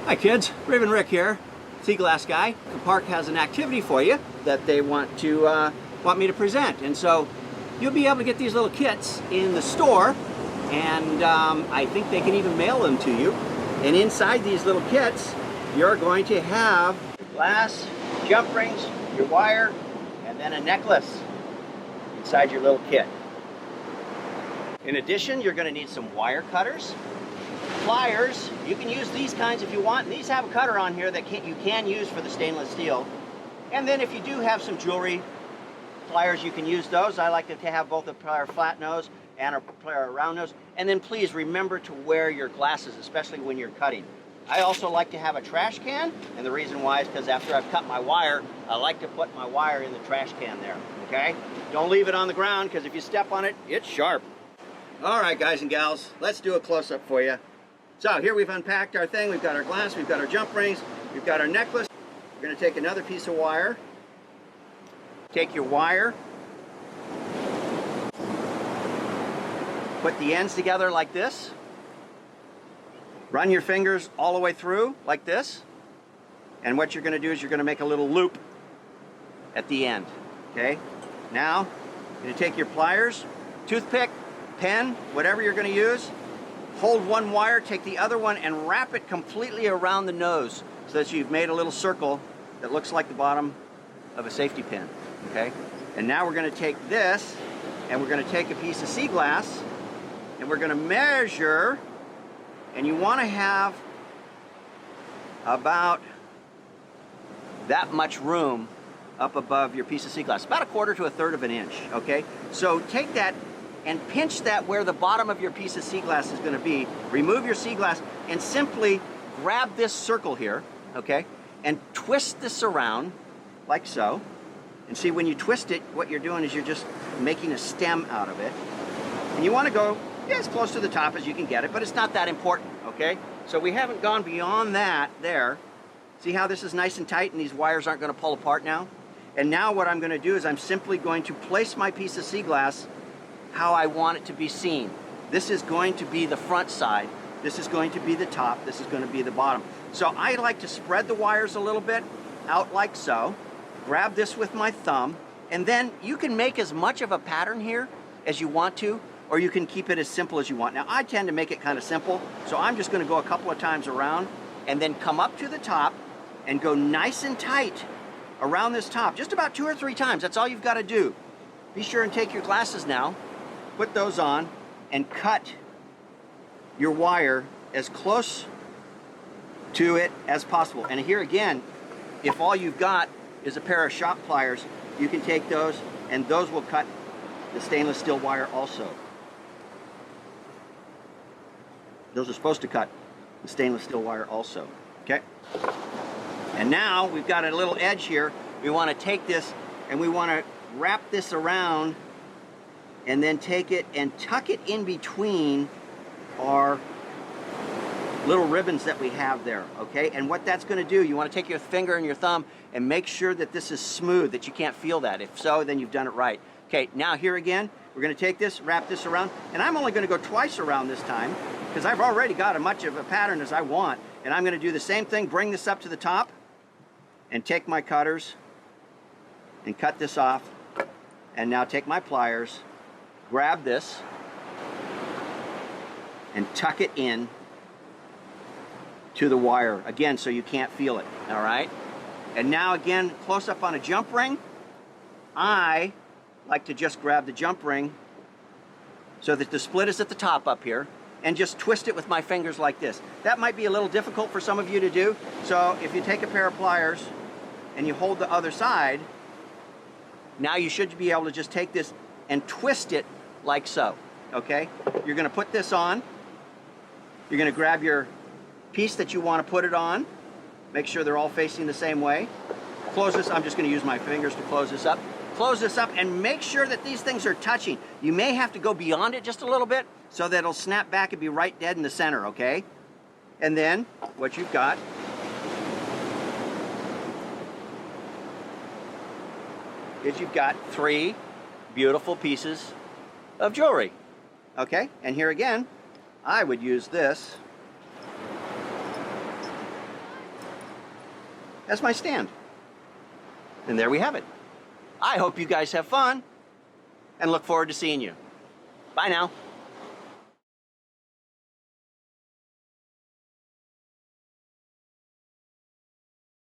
Hi kids, Raven Rick here, Sea Glass Guy. The park has an activity for you that they want me to present, and so you'll be able to get these little kits in the store, and I think they can even mail them to you. And inside these little kits, you're going to have glass, jump rings, your wire, and then a necklace inside your little kit. In addition, you're going to need some wire cutters, pliers. You can use these kinds if you want, and these have a cutter on here that you can use for the stainless steel. And then if you do have some jewelry pliers, you can use those. I like to have both a plier flat nose and a plier round nose. And then please remember to wear your glasses, especially when you're cutting. I also like to have a trash can, and the reason why is because after I've cut my wire, I like to put my wire in the trash can there, okay? Don't leave it on the ground, because if you step on it, it's sharp. All right, guys and gals, let's do a close-up for you. So here we've unpacked our thing. We've got our glass, we've got our jump rings, we've got our necklace. We're going to take another piece of wire. Take your wire, put the ends together like this. Run your fingers all the way through like this. And what you're going to do is you're going to make a little loop at the end. Okay? Now, you're going to take your pliers, toothpick, pen, whatever you're going to use. Hold one wire, take the other one, and wrap it completely around the nose so that you've made a little circle that looks like the bottom of a safety pin. Okay? And now we're going to take this, and we're going to take a piece of sea glass, and we're going to measure, and you want to have about that much room up above your piece of sea glass, about 1/4 to 1/3 of an inch. Okay? So take that and pinch that where the bottom of your piece of sea glass is going to be. Remove your sea glass and simply grab this circle here, okay, and twist this around like so. And see, when you twist it, what you're doing is you're just making a stem out of it. And you want to go as close to the top as you can get it, but it's not that important, okay? So we haven't gone beyond that there. See how this is nice and tight and these wires aren't going to pull apart now? And now what I'm going to do is I'm simply going to place my piece of sea glass how I want it to be seen. This is going to be the front side. This is going to be the top. This is going to be the bottom. So I like to spread the wires a little bit out like so. Grab this with my thumb, and then you can make as much of a pattern here as you want to, or you can keep it as simple as you want. Now I tend to make it kind of simple, so I'm just going to go a couple of times around and then come up to the top and go nice and tight around this top, just about 2 or 3 times. That's all you've got to do. Be sure and take your glasses now, put those on, and cut your wire as close to it as possible. And here again, if all you've got is a pair of shop pliers, you can take those, and those will cut the stainless steel wire also. Those are supposed to cut the stainless steel wire also, okay? And now we've got a little edge here. We want to take this and we want to wrap this around and then take it and tuck it in between our little ribbons that we have there, okay? And what that's going to do, you want to take your finger and your thumb and make sure that this is smooth, that you can't feel that. If so, then you've done it right. Okay, now here again, we're going to take this, wrap this around, and I'm only going to go twice around this time because I've already got as much of a pattern as I want. And I'm going to do the same thing, bring this up to the top, and take my cutters and cut this off. And now take my pliers, grab this, and tuck it in to the wire, again, so you can't feel it, all right? And now again, close up on a jump ring. I like to just grab the jump ring so that the split is at the top up here, and just twist it with my fingers like this. That might be a little difficult for some of you to do, so if you take a pair of pliers and you hold the other side, now you should be able to just take this and twist it like so, okay? You're gonna put this on. You're gonna grab your piece that you want to put it on. Make sure they're all facing the same way. Close this. I'm just going to use my fingers to close this up. Close this up and make sure that these things are touching. You may have to go beyond it just a little bit so that it'll snap back and be right dead in the center, okay? And then what you've got is you've got 3 beautiful pieces of jewelry, okay? And here again, I would use this as my stand. And there we have it. I hope you guys have fun and look forward to seeing you. Bye now.